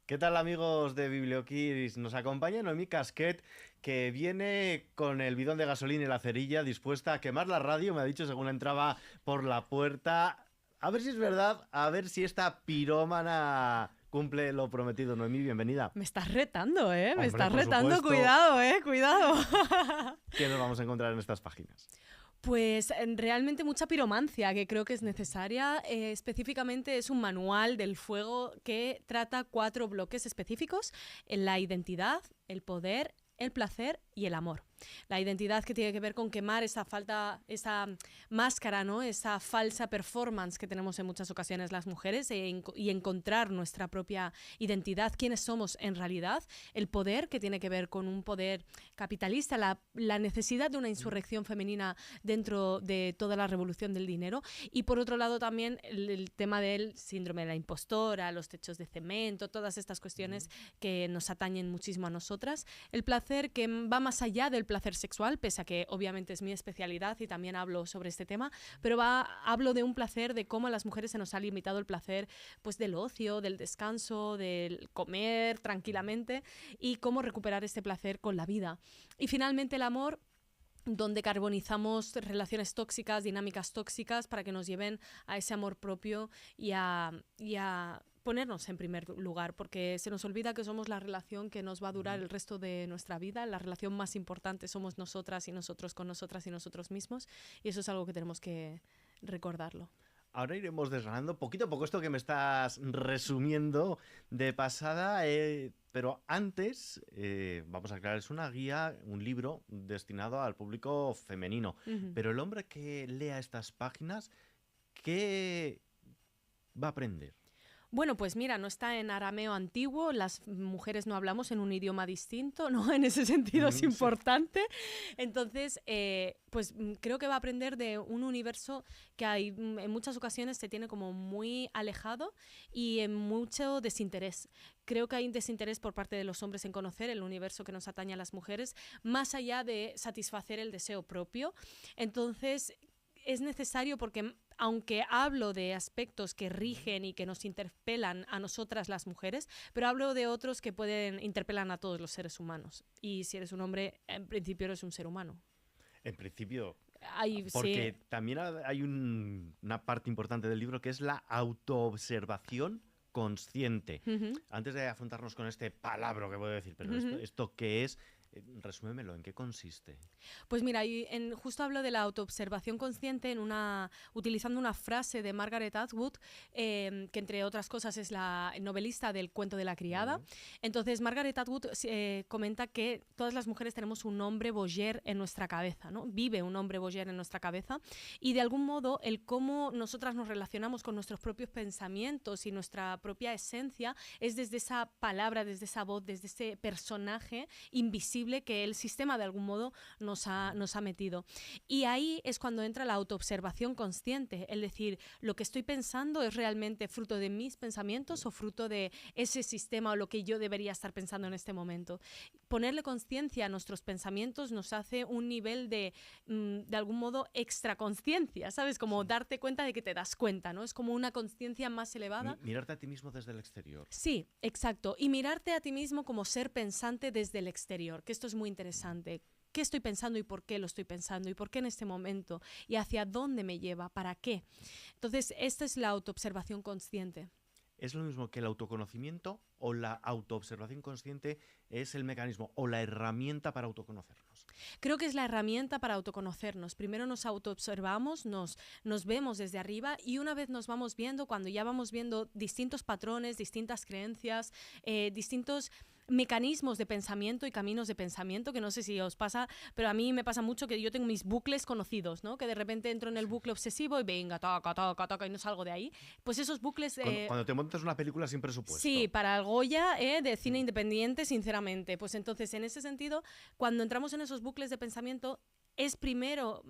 ¿Qué tal, amigos de Biblioquiris? Nos acompaña Noemí Casquet, que viene con el bidón de gasolina y la cerilla dispuesta a quemar la radio, me ha dicho según entraba por la puerta. A ver si es verdad, a ver si esta pirómana cumple lo prometido. Noemí, bienvenida. Me estás retando, ¿eh? Me Hombre, estás por retando, supuesto, cuidado, ¿eh? Cuidado. ¿qué nos vamos a encontrar en estas páginas? Pues realmente mucha piromancia que creo que es necesaria. Específicamente es un manual del fuego que trata 4 bloques específicos: en la identidad, el poder, el placer y el amor. La identidad, que tiene que ver con quemar esa máscara, ¿no? Esa falsa performance que tenemos en muchas ocasiones las mujeres, y encontrar nuestra propia identidad, quiénes somos en realidad. El poder, que tiene que ver con un poder capitalista, la necesidad de una insurrección femenina dentro de toda la revolución del dinero. Y por otro lado también el tema del síndrome de la impostora, los techos de cemento, todas estas cuestiones que nos atañen muchísimo a nosotras. El placer, que va más allá del placer sexual, pese a que obviamente es mi especialidad y también hablo sobre este tema, pero hablo de un placer, de cómo a las mujeres se nos ha limitado el placer, pues, del ocio, del descanso, del comer tranquilamente, y cómo recuperar este placer con la vida. Y finalmente el amor, donde carbonizamos relaciones tóxicas, dinámicas tóxicas, para que nos lleven a ese amor propio y a ponernos en primer lugar, porque se nos olvida que somos la relación que nos va a durar el resto de nuestra vida. La relación más importante somos nosotras y nosotros con nosotras y nosotros mismos, y eso es algo que tenemos que recordarlo. Ahora iremos desgranando poquito a poco esto que me estás resumiendo de pasada, pero antes vamos a aclarar, es una guía, un libro destinado al público femenino, Ujú. pero el hombre que lea estas páginas, ¿qué va a aprender? Bueno, pues mira, no está en arameo antiguo, las mujeres no hablamos en un idioma distinto, ¿no? En ese sentido es Sí. importante. Entonces, pues creo que va a aprender de un universo que en muchas ocasiones se tiene como muy alejado y en mucho desinterés. Creo que hay un desinterés por parte de los hombres en conocer el universo que nos atañe a las mujeres, más allá de satisfacer el deseo propio. Entonces, es necesario, porque aunque hablo de aspectos que rigen y que nos interpelan a nosotras las mujeres, pero hablo de otros que interpelan a todos los seres humanos. Y si eres un hombre, en principio eres un ser humano. En principio, Sí. porque también hay una parte importante del libro que es la autoobservación consciente. Ujú. Antes de afrontarnos con este palabra que voy a decir, pero esto, Ujú. ¿esto qué es? Resúmemelo, ¿en qué consiste? Pues mira, justo hablo de la autoobservación consciente utilizando una frase de Margaret Atwood, que entre otras cosas es la novelista del Cuento de la criada. Mm. Entonces, Margaret Atwood comenta que todas las mujeres tenemos un hombre Boyer en nuestra cabeza, ¿no? Vive un hombre Boyer en nuestra cabeza, y de algún modo el cómo nosotras nos relacionamos con nuestros propios pensamientos y nuestra propia esencia es desde esa palabra, desde esa voz, desde ese personaje invisible que el sistema de algún modo nos ha metido. Y ahí es cuando entra la autoobservación consciente, es decir, lo que estoy pensando es realmente fruto de mis pensamientos o fruto de ese sistema o lo que yo debería estar pensando en este momento. Ponerle conciencia a nuestros pensamientos nos hace un nivel de algún modo extra conciencia, ¿sabes? Como Sí. darte cuenta de que te das cuenta, ¿no? Es como una conciencia más elevada. Mirarte a ti mismo desde el exterior. Sí, exacto. Y mirarte a ti mismo como ser pensante desde el exterior, que esto es muy interesante. ¿Qué estoy pensando y por qué lo estoy pensando? ¿Y por qué en este momento? ¿Y hacia dónde me lleva? ¿Para qué? Entonces, esta es la autoobservación consciente. ¿Es lo mismo que el autoconocimiento o la autoobservación consciente es el mecanismo o la herramienta para autoconocernos? Creo que es la herramienta para autoconocernos. Primero nos autoobservamos, nos vemos desde arriba, y una vez nos vamos viendo, cuando ya vamos viendo distintos patrones, distintas creencias, distintos mecanismos de pensamiento y caminos de pensamiento, que no sé si os pasa, pero a mí me pasa mucho que yo tengo mis bucles conocidos, ¿no? Que de repente entro en el bucle obsesivo y venga, taca, taca, taca, y no salgo de ahí. Pues esos bucles... Cuando te montas una película sin Sí, presupuesto. para el Goya, de cine Mm. independiente, sinceramente. Pues entonces, en ese sentido, cuando entramos en esos bucles de pensamiento, es primero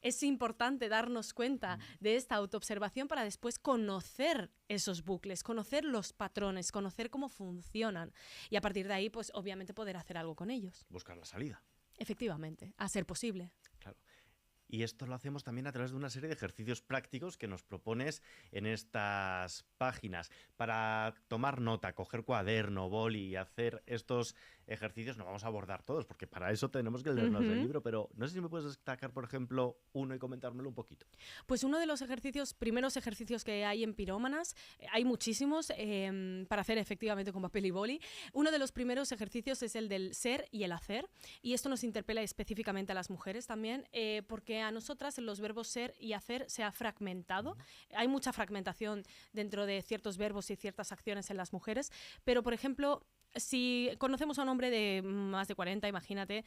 es importante darnos cuenta de esta autoobservación para después conocer esos bucles, conocer los patrones, conocer cómo funcionan, y a partir de ahí, pues obviamente poder hacer algo con ellos. Buscar la salida. Efectivamente, a ser posible. Claro. Y esto lo hacemos también a través de una serie de ejercicios prácticos que nos propones en estas páginas. Para tomar nota, coger cuaderno, boli y hacer estos ejercicios, no vamos a abordar todos, porque para eso tenemos que leernos el libro, pero no sé si me puedes destacar, por ejemplo, uno y comentármelo un poquito. Pues uno de los primeros ejercicios que hay en Pirómanas, hay muchísimos para hacer efectivamente con papel y boli. Uno de los primeros ejercicios es el del ser y el hacer, y esto nos interpela específicamente a las mujeres también, porque a nosotras los verbos ser y hacer se ha fragmentado. Hay mucha fragmentación dentro de ciertos verbos y ciertas acciones en las mujeres, pero por ejemplo, si conocemos a un hombre de más de 40, imagínate,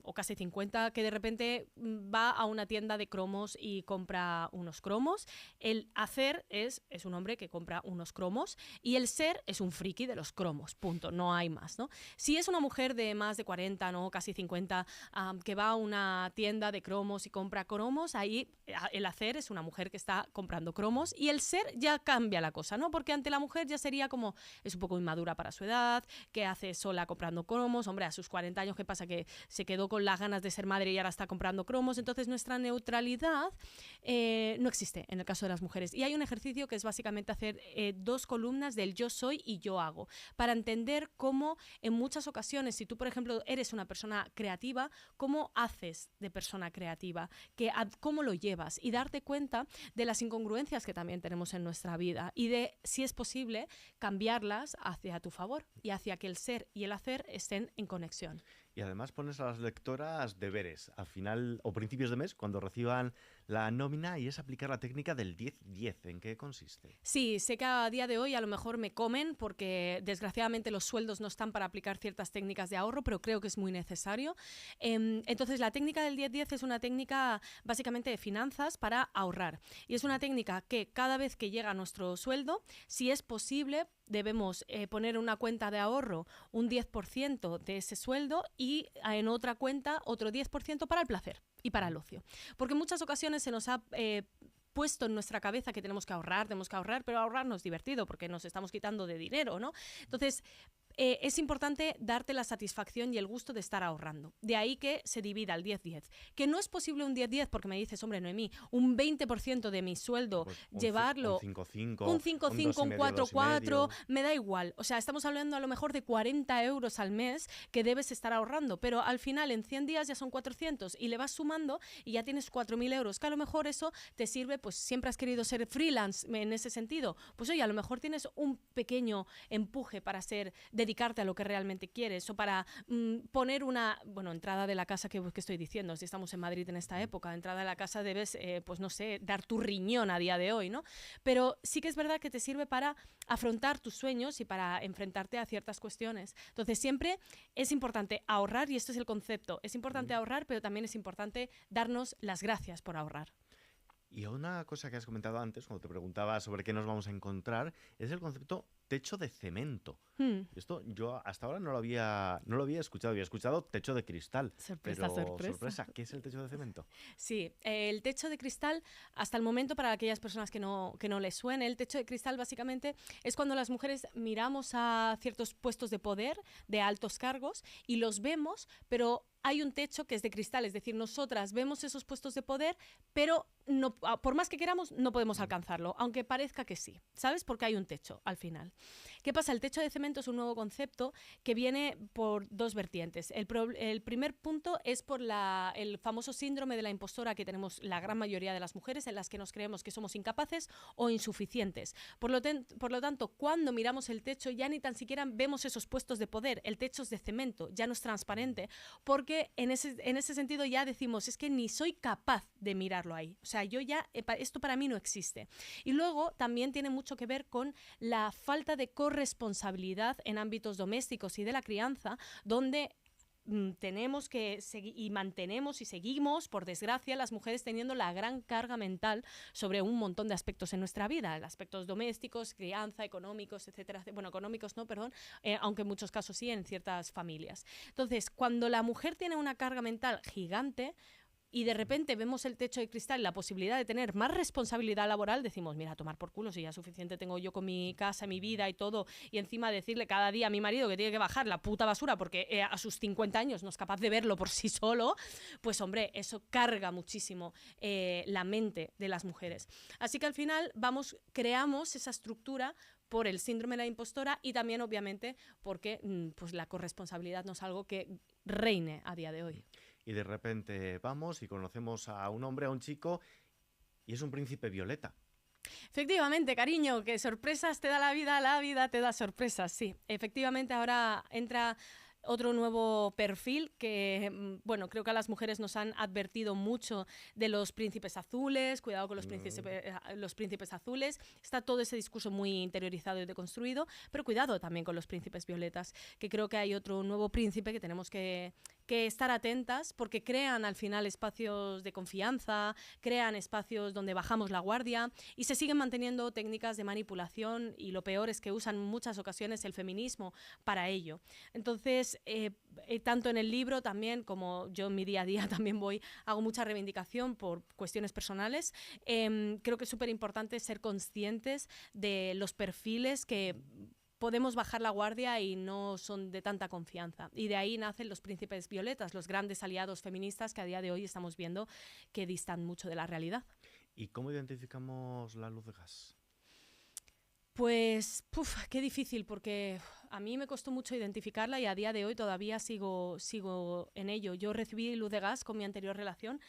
o casi 50, que de repente va a una tienda de cromos y compra unos cromos, el hacer es un hombre que compra unos cromos y el ser es un friki de los cromos, punto, no hay más, ¿no? Si es una mujer de más de 40, ¿no? Casi 50, que va a una tienda de cromos y compra cromos, ahí el hacer es una mujer que está comprando cromos y el ser ya cambia la cosa, ¿no? Porque ante la mujer ya sería como, es un poco inmadura para su edad, que hace sola comprando cromos, hombre, a sus 40 años, ¿qué pasa? Que se quedó con las ganas de ser madre y ahora está comprando cromos, entonces nuestra neutralidad no existe en el caso de las mujeres. Y hay un ejercicio que es básicamente hacer 2 columnas del yo soy y yo hago, para entender cómo en muchas ocasiones, si tú, por ejemplo, eres una persona creativa, ¿cómo haces de persona creativa? ¿Cómo lo llevas? Y darte cuenta de las incongruencias que también tenemos en nuestra vida y de, si es posible, cambiarlas hacia tu favor y hacia que el ser y el hacer estén en conexión. Y además pones a las lectoras deberes al final o principios de mes cuando reciban la nómina, y es aplicar la técnica del 10-10. ¿En qué consiste? Sí, sé que a día de hoy a lo mejor me comen porque desgraciadamente los sueldos no están para aplicar ciertas técnicas de ahorro, pero creo que es muy necesario. Entonces la técnica del 10-10 es una técnica básicamente de finanzas para ahorrar. Y es una técnica que cada vez que llega nuestro sueldo, si es posible, debemos poner en una cuenta de ahorro un 10% de ese sueldo y en otra cuenta otro 10% para el placer y para el ocio. Porque en muchas ocasiones se nos ha puesto en nuestra cabeza que tenemos que ahorrar, pero ahorrar no es divertido porque nos estamos quitando de dinero, ¿no? Entonces, es importante darte la satisfacción y el gusto de estar ahorrando. De ahí que se divida el 10-10. Que no es posible un 10-10 porque me dices, hombre, Noemí, un 20% de mi sueldo, Pues llevarlo... un 5-5, un 5-5, un 4-4, 2,5. me da igual. O sea, estamos hablando a lo mejor de 40 euros al mes que debes estar ahorrando, pero al final en 100 días ya son 400 y le vas sumando y ya tienes 4.000 euros, que a lo mejor eso te sirve, pues siempre has querido ser freelance en ese sentido. Pues oye, a lo mejor tienes un pequeño empuje para dedicarte a lo que realmente quieres o para poner una, entrada de la casa que estoy diciendo, si estamos en Madrid en esta época, entrada de la casa debes, pues no sé, dar tu riñón a día de hoy, ¿no? Pero sí que es verdad que te sirve para afrontar tus sueños y para enfrentarte a ciertas cuestiones. Entonces siempre es importante ahorrar y esto es el concepto, es importante ahorrar, pero también es importante darnos las gracias por ahorrar. Y una cosa que has comentado antes, cuando te preguntaba sobre qué nos vamos a encontrar, es el concepto techo de cemento. Esto yo hasta ahora no lo había escuchado. Había escuchado techo de cristal. Sorpresa. ¿Qué es el techo de cemento? Sí, el techo de cristal, hasta el momento, para aquellas personas que no les suene, el techo de cristal básicamente es cuando las mujeres miramos a ciertos puestos de poder, de altos cargos, y los vemos, pero hay un techo que es de cristal, es decir, nosotras vemos esos puestos de poder, pero no, por más que queramos, no podemos alcanzarlo, aunque parezca que sí, ¿sabes? Porque hay un techo al final. ¿Qué pasa? El techo de cemento es un nuevo concepto que viene por 2 vertientes. El primer punto es por el famoso síndrome de la impostora que tenemos la gran mayoría de las mujeres, en las que nos creemos que somos incapaces o insuficientes. Por lo tanto, cuando miramos el techo ya ni tan siquiera vemos esos puestos de poder. El techo es de cemento, ya no es transparente, porque en ese sentido ya decimos, es que ni soy capaz de mirarlo ahí. O sea, esto para mí no existe. Y luego también tiene mucho que ver con la falta de corresponsabilidad en ámbitos domésticos y de la crianza, donde tenemos que seguir y mantenemos y seguimos, por desgracia, las mujeres teniendo la gran carga mental sobre un montón de aspectos en nuestra vida, aspectos domésticos, crianza, económicos, etcétera. Bueno, económicos no, perdón, aunque en muchos casos sí, en ciertas familias. Entonces, cuando la mujer tiene una carga mental gigante, y de repente vemos el techo de cristal, la posibilidad de tener más responsabilidad laboral, decimos, mira, a tomar por culo, si ya suficiente tengo yo con mi casa, mi vida y todo, y encima decirle cada día a mi marido que tiene que bajar la puta basura porque a sus 50 años no es capaz de verlo por sí solo, pues hombre, eso carga muchísimo la mente de las mujeres. Así que al final creamos esa estructura por el síndrome de la impostora y también obviamente porque pues la corresponsabilidad no es algo que reine a día de hoy. Y de repente vamos y conocemos a un hombre, a un chico, y es un príncipe violeta. Efectivamente, cariño, que sorpresas te da la vida te da sorpresas, sí. Efectivamente, ahora entra otro nuevo perfil que, bueno, creo que a las mujeres nos han advertido mucho de los príncipes azules, cuidado con los príncipes azules, está todo ese discurso muy interiorizado y deconstruido, pero cuidado también con los príncipes violetas, que creo que hay otro nuevo príncipe que tenemos que estar atentas porque crean al final espacios de confianza, crean espacios donde bajamos la guardia y se siguen manteniendo técnicas de manipulación y lo peor es que usan en muchas ocasiones el feminismo para ello. Entonces, tanto en el libro también como yo en mi día a día también hago mucha reivindicación por cuestiones personales. Creo que es súper importante ser conscientes de los perfiles que podemos bajar la guardia y no son de tanta confianza. Y de ahí nacen los príncipes violetas, los grandes aliados feministas que a día de hoy estamos viendo que distan mucho de la realidad. ¿Y cómo identificamos la luz de gas? Pues, qué difícil, porque a mí me costó mucho identificarla y a día de hoy todavía sigo en ello. Yo recibí luz de gas con mi anterior relación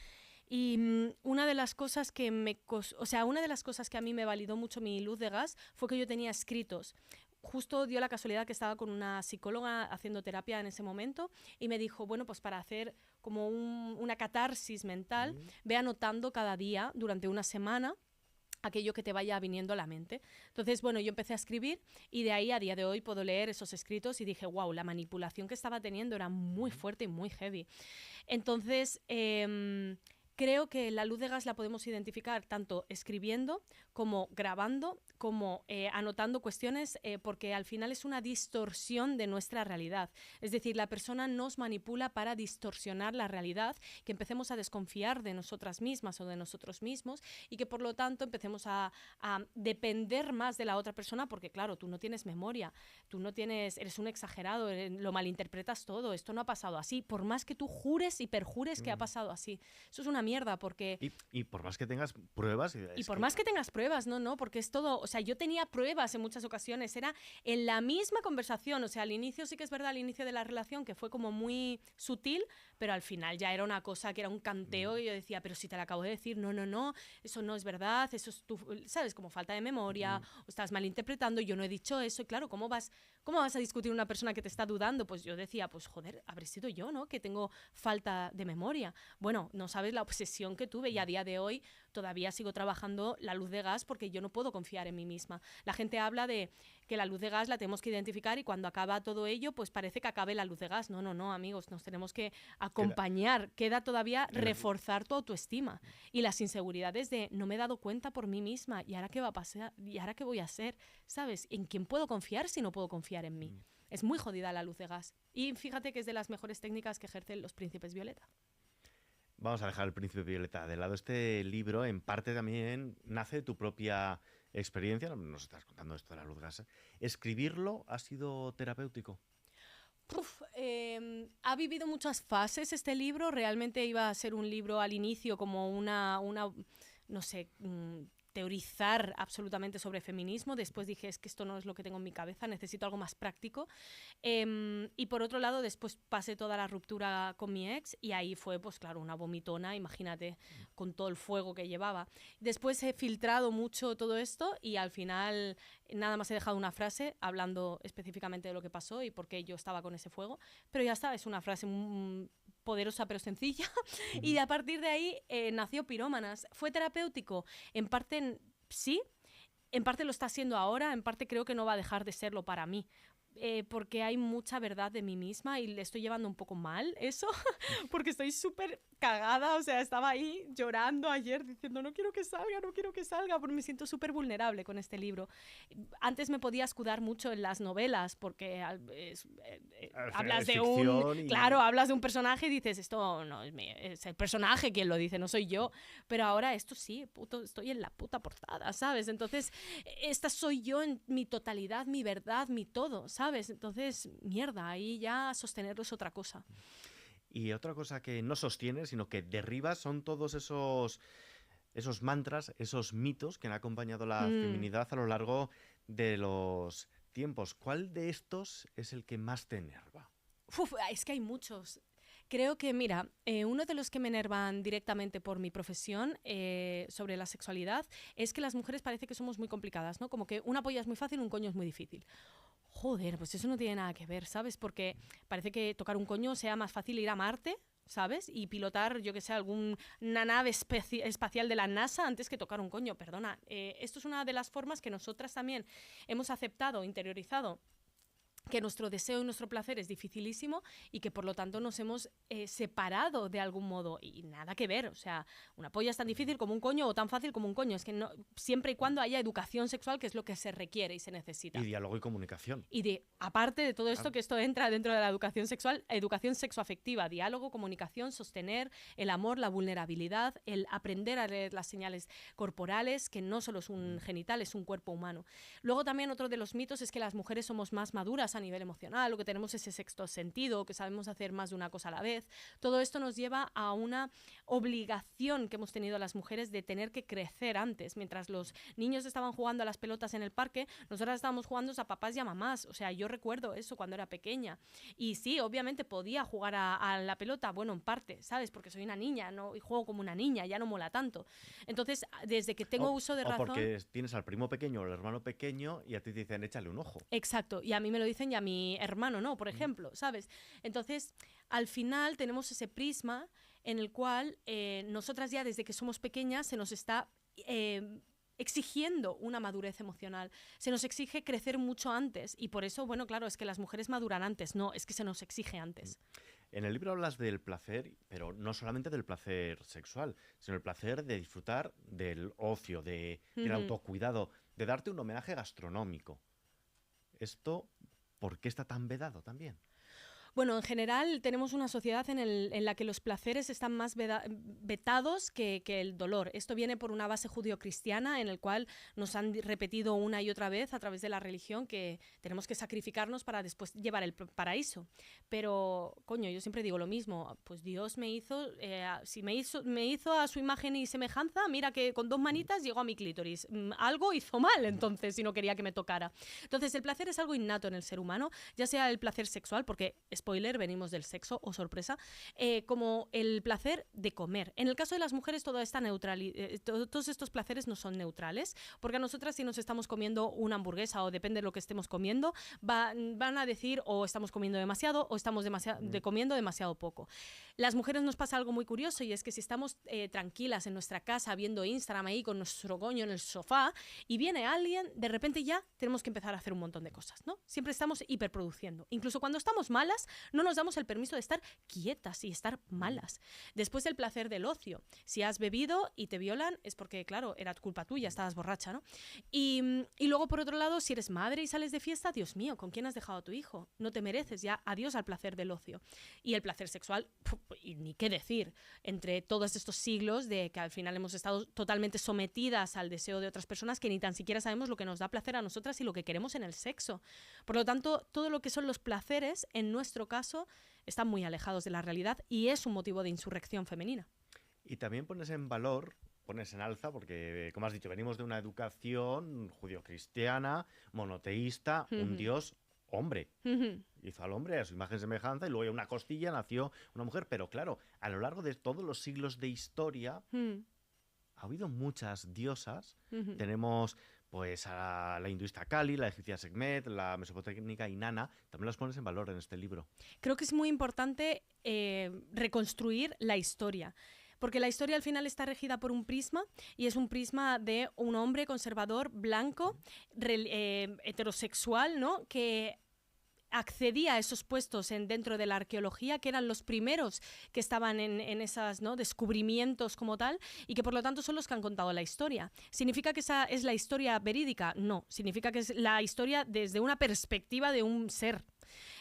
y una de las cosas que a mí me validó mucho mi luz de gas fue que yo tenía escritos. Justo dio la casualidad que estaba con una psicóloga haciendo terapia en ese momento y me dijo, bueno, pues para hacer como una catarsis mental, ve anotando cada día durante una semana aquello que te vaya viniendo a la mente. Entonces, bueno, yo empecé a escribir y de ahí a día de hoy puedo leer esos escritos y dije, wow, la manipulación que estaba teniendo era muy fuerte y muy heavy. Entonces, creo que la luz de gas la podemos identificar tanto escribiendo como grabando, como anotando cuestiones, porque al final es una distorsión de nuestra realidad. Es decir, la persona nos manipula para distorsionar la realidad, que empecemos a desconfiar de nosotras mismas o de nosotros mismos y que por lo tanto empecemos a depender más de la otra persona, porque claro, tú no tienes memoria, eres un exagerado, lo malinterpretas todo, esto no ha pasado así, por más que tú jures y perjures que ha pasado así. Eso es una mierda, porque... Y por más que tengas pruebas... Y por más que tengas pruebas, no, porque es todo... O sea, yo tenía pruebas en muchas ocasiones, era en la misma conversación, o sea, al inicio sí que es verdad, al inicio de la relación, que fue como muy sutil, pero al final ya era una cosa que era un canteo y yo decía, pero si te la acabo de decir, no, eso no es verdad, eso es tu... ¿Sabes? Como falta de memoria, o estás malinterpretando, yo no he dicho eso, y claro, ¿cómo vas a discutir una persona que te está dudando? Pues yo decía, pues joder, habré sido yo, ¿no? Que tengo falta de memoria. Bueno, no sabes la obsesión que tuve y a día de hoy todavía sigo trabajando la luz de gas porque yo no puedo confiar en mí misma. La gente habla de que la luz de gas la tenemos que identificar y cuando acaba todo ello, pues parece que acabe la luz de gas. No, amigos, nos tenemos que acompañar. Queda todavía reforzar tu autoestima y las inseguridades de no me he dado cuenta por mí misma y ahora qué va a pasar y ahora qué voy a hacer, ¿sabes? ¿En quién puedo confiar si no puedo confiar en mí? Es muy jodida la luz de gas. Y fíjate que es de las mejores técnicas que ejercen los príncipes violeta. Vamos a dejar el príncipe violeta de lado. Este libro, en parte también, nace de tu propia experiencia. Nos estás contando esto de la luz gas. ¿Escribirlo ha sido terapéutico? Ha vivido muchas fases este libro. Realmente iba a ser un libro al inicio como una no sé... teorizar absolutamente sobre feminismo. Después dije, es que esto no es lo que tengo en mi cabeza, necesito algo más práctico. Y por otro lado, después pasé toda la ruptura con mi ex y ahí fue, pues claro, una vomitona, imagínate, con todo el fuego que llevaba. Después he filtrado mucho todo esto y al final nada más he dejado una frase hablando específicamente de lo que pasó y por qué yo estaba con ese fuego. Pero ya está, es una frase poderosa pero sencilla. Y a partir de ahí nació Pirómanas. ¿Fue terapéutico? En parte sí, en parte lo está siendo ahora, en parte creo que no va a dejar de serlo para mí. porque hay mucha verdad de mí misma y le estoy llevando un poco mal eso, porque estoy súper cagada, o sea, estaba ahí llorando ayer diciendo no quiero que salga, porque me siento súper vulnerable con este libro. Antes me podía escudar mucho en las novelas, porque hablas de hablas de un personaje y dices, esto no es el personaje quien lo dice, no soy yo, pero ahora esto sí, estoy en la puta portada, ¿sabes? Entonces, esta soy yo en mi totalidad, mi verdad, mi todo, ¿sabes? Entonces, mierda, ahí ya sostenerlo es otra cosa. Y otra cosa que no sostiene, sino que derriba, son todos esos mantras, esos mitos que han acompañado la feminidad a lo largo de los tiempos. ¿Cuál de estos es el que más te enerva? Es que hay muchos. Creo que, mira, uno de los que me enervan directamente por mi profesión sobre la sexualidad es que las mujeres parece que somos muy complicadas, ¿no? Como que una polla es muy fácil, un coño es muy difícil. Joder, pues eso no tiene nada que ver, ¿sabes? Porque parece que tocar un coño sea más fácil ir a Marte, ¿sabes? Y pilotar, yo que sé, alguna nave espacial de la NASA antes que tocar un coño. Perdona, esto es una de las formas que nosotras también hemos aceptado, interiorizado, que nuestro deseo y nuestro placer es dificilísimo y que por lo tanto nos hemos separado de algún modo y nada que ver, o sea, una polla es tan difícil como un coño o tan fácil como un coño, es que no, siempre y cuando haya educación sexual, que es lo que se requiere y se necesita. Y diálogo y comunicación. Y aparte de todo esto, que esto entra dentro de la educación sexual, educación sexoafectiva, diálogo, comunicación, sostener el amor, la vulnerabilidad, el aprender a leer las señales corporales, que no solo es un genital, es un cuerpo humano. Luego también otro de los mitos es que las mujeres somos más maduras a nivel emocional, o que tenemos ese sexto sentido, que sabemos hacer más de una cosa a la vez. Todo esto nos lleva a una obligación que hemos tenido las mujeres de tener que crecer antes. Mientras los niños estaban jugando a las pelotas en el parque, nosotras estábamos jugando a papás y a mamás. O sea, yo recuerdo eso cuando era pequeña. Y sí, obviamente podía jugar a la pelota, bueno, en parte, ¿sabes? Porque soy una niña, ¿no? Y juego como una niña, ya no mola tanto. Entonces, desde que tengo uso de razón... O porque tienes al primo pequeño o al hermano pequeño y a ti te dicen, échale un ojo. Exacto, y a mí me lo dicen y a mi hermano no, por ejemplo, ¿sabes? Entonces, al final tenemos ese prisma en el cual nosotras ya desde que somos pequeñas se nos está exigiendo una madurez emocional, se nos exige crecer mucho antes y por eso, bueno, claro, es que las mujeres maduran antes, no, es que se nos exige antes. En el libro hablas del placer, pero no solamente del placer sexual, sino el placer de disfrutar del ocio, del autocuidado, de darte un homenaje gastronómico. Esto, ¿por qué está tan vedado también? Bueno, en general tenemos una sociedad en la que los placeres están más vetados que el dolor. Esto viene por una base judio-cristiana en el cual nos han repetido una y otra vez a través de la religión que tenemos que sacrificarnos para después llevar el paraíso. Pero, coño, yo siempre digo lo mismo. Pues Dios me hizo, si me hizo a su imagen y semejanza, mira que con 2 manitas llegó a mi clítoris. Algo hizo mal entonces si no quería que me tocara. Entonces el placer es algo innato en el ser humano, ya sea el placer sexual, porque spoiler, venimos del sexo, o sorpresa, como el placer de comer. En el caso de las mujeres, todos estos placeres no son neutrales, porque a nosotras si nos estamos comiendo una hamburguesa o depende de lo que estemos comiendo, van a decir o estamos comiendo demasiado o estamos comiendo demasiado poco. Las mujeres nos pasa algo muy curioso y es que si estamos tranquilas en nuestra casa viendo Instagram ahí con nuestro coño en el sofá y viene alguien, de repente ya tenemos que empezar a hacer un montón de cosas, ¿no? Siempre estamos hiperproduciendo. Incluso cuando estamos malas, no nos damos el permiso de estar quietas y estar malas. Después el placer del ocio. Si has bebido y te violan es porque, claro, era culpa tuya, estabas borracha, ¿no? Y luego, por otro lado, si eres madre y sales de fiesta, Dios mío, ¿con quién has dejado a tu hijo? No te mereces ya, adiós al placer del ocio. Y el placer sexual, y ni qué decir, entre todos estos siglos de que al final hemos estado totalmente sometidas al deseo de otras personas que ni tan siquiera sabemos lo que nos da placer a nosotras y lo que queremos en el sexo. Por lo tanto, todo lo que son los placeres, en nuestro caso, están muy alejados de la realidad y es un motivo de insurrección femenina. Y también pones en valor, pones en alza, porque, como has dicho, venimos de una educación judio-cristiana, monoteísta, un Dios hombre. Hizo al hombre a su imagen y semejanza y luego de una costilla nació una mujer. Pero claro, a lo largo de todos los siglos de historia ha habido muchas diosas. Tenemos pues a la hinduista Kali, la egipcia Sekhmet, la mesopotámica Inanna. También las pones en valor en este libro. Creo que es muy importante reconstruir la historia. Porque la historia al final está regida por un prisma y es un prisma de un hombre conservador, blanco, heterosexual, ¿no? Que accedía a esos puestos dentro de la arqueología, que eran los primeros que estaban en esas, ¿no?, descubrimientos como tal, y que por lo tanto son los que han contado la historia. ¿Significa que esa es la historia verídica? No, significa que es la historia desde una perspectiva de un ser.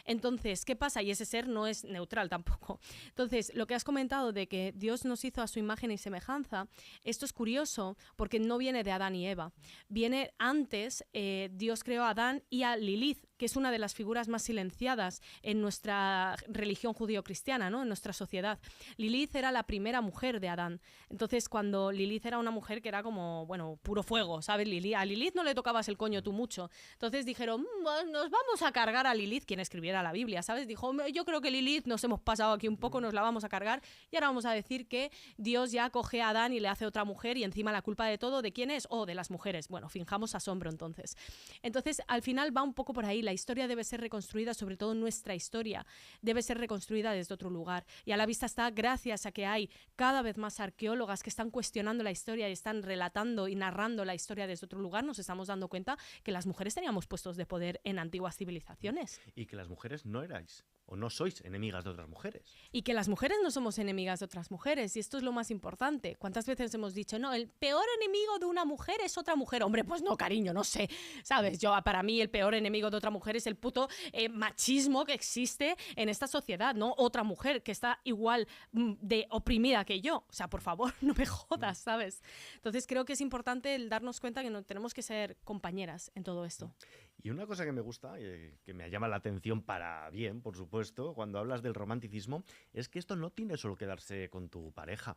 Entonces, ¿qué pasa? Y ese ser no es neutral tampoco. Entonces, lo que has comentado de que Dios nos hizo a su imagen y semejanza, esto es curioso porque no viene de Adán y Eva. Viene antes, Dios creó a Adán y a Lilith, que es una de las figuras más silenciadas en nuestra religión judío-cristiana, ¿no?, en nuestra sociedad. Lilith era la primera mujer de Adán. Entonces, cuando Lilith era una mujer que era como, bueno, puro fuego, ¿sabes? A Lilith no le tocabas el coño tú mucho. Entonces dijeron, nos vamos a cargar a Lilith, quien escribiera la Biblia, ¿sabes? Dijo, yo creo que Lilith nos hemos pasado aquí un poco, nos la vamos a cargar y ahora vamos a decir que Dios ya coge a Adán y le hace otra mujer y encima la culpa de todo, ¿de quién es? De las mujeres. Bueno, finjamos asombro entonces. Entonces, al final va un poco por ahí. La historia debe ser reconstruida, sobre todo nuestra historia, debe ser reconstruida desde otro lugar. Y a la vista está, gracias a que hay cada vez más arqueólogas que están cuestionando la historia y están relatando y narrando la historia desde otro lugar, nos estamos dando cuenta que las mujeres teníamos puestos de poder en antiguas civilizaciones. Y que las mujeres no erais o no sois enemigas de otras mujeres. Y que las mujeres no somos enemigas de otras mujeres, y esto es lo más importante. ¿Cuántas veces hemos dicho, no, el peor enemigo de una mujer es otra mujer? Hombre, pues no, cariño, no sé, ¿sabes? Para mí el peor enemigo de otra mujer es el puto machismo que existe en esta sociedad, ¿no? Otra mujer que está igual de oprimida que yo. O sea, por favor, no me jodas, ¿sabes? Entonces creo que es importante el darnos cuenta que no tenemos que ser compañeras en todo esto. Y una cosa que me gusta, que me llama la atención para bien, por supuesto, cuando hablas del romanticismo, es que esto no tiene solo que darse con tu pareja.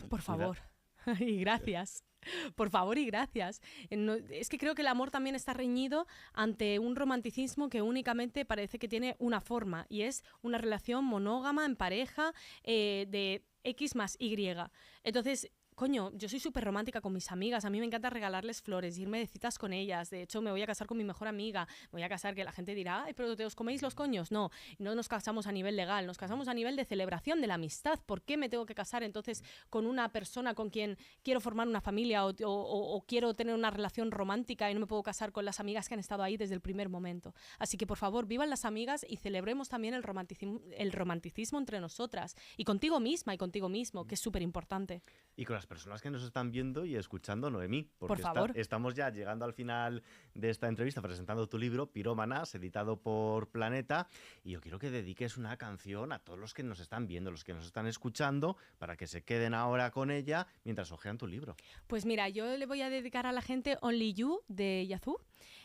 Por favor. Y gracias. Por favor y gracias. Es que creo que el amor también está reñido ante un romanticismo que únicamente parece que tiene una forma, y es una relación monógama en pareja de X más Y. Entonces, coño, yo soy súper romántica con mis amigas, a mí me encanta regalarles flores, irme de citas con ellas, de hecho me voy a casar con mi mejor amiga, me voy a casar, que la gente dirá, ay, pero ¿os coméis los coños? No nos casamos a nivel legal, nos casamos a nivel de celebración de la amistad. ¿Por qué me tengo que casar entonces con una persona con quien quiero formar una familia o quiero tener una relación romántica y no me puedo casar con las amigas que han estado ahí desde el primer momento? Así que por favor, vivan las amigas y celebremos también el romanticismo entre nosotras y contigo misma y contigo mismo, que es súper importante. Y con las personas que nos están viendo y escuchando, Noemí, porque por favor. Estamos ya llegando al final de esta entrevista presentando tu libro, Pirómanas, editado por Planeta, y yo quiero que dediques una canción a todos los que nos están viendo, los que nos están escuchando, para que se queden ahora con ella mientras hojean tu libro. Pues mira, yo le voy a dedicar a la gente Only You de Yazoo.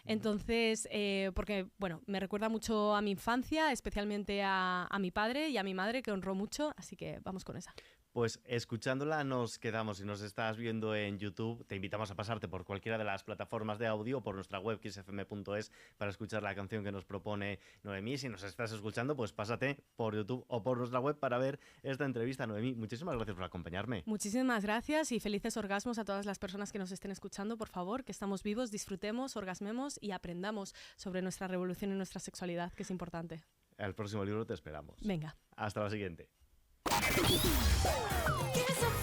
Entonces, porque, bueno, me recuerda mucho a mi infancia, especialmente a mi padre y a mi madre, que honró mucho, así que vamos con esa. Pues escuchándola nos quedamos. Si nos estás viendo en YouTube, te invitamos a pasarte por cualquiera de las plataformas de audio o por nuestra web kissfm.es para escuchar la canción que nos propone Noemí. Si nos estás escuchando, pues pásate por YouTube o por nuestra web para ver esta entrevista. Noemí, muchísimas gracias por acompañarme. Muchísimas gracias y felices orgasmos a todas las personas que nos estén escuchando. Por favor, que estamos vivos, disfrutemos, orgasmemos y aprendamos sobre nuestra revolución y nuestra sexualidad, que es importante. Al próximo libro te esperamos. Venga. Hasta la siguiente. Kiss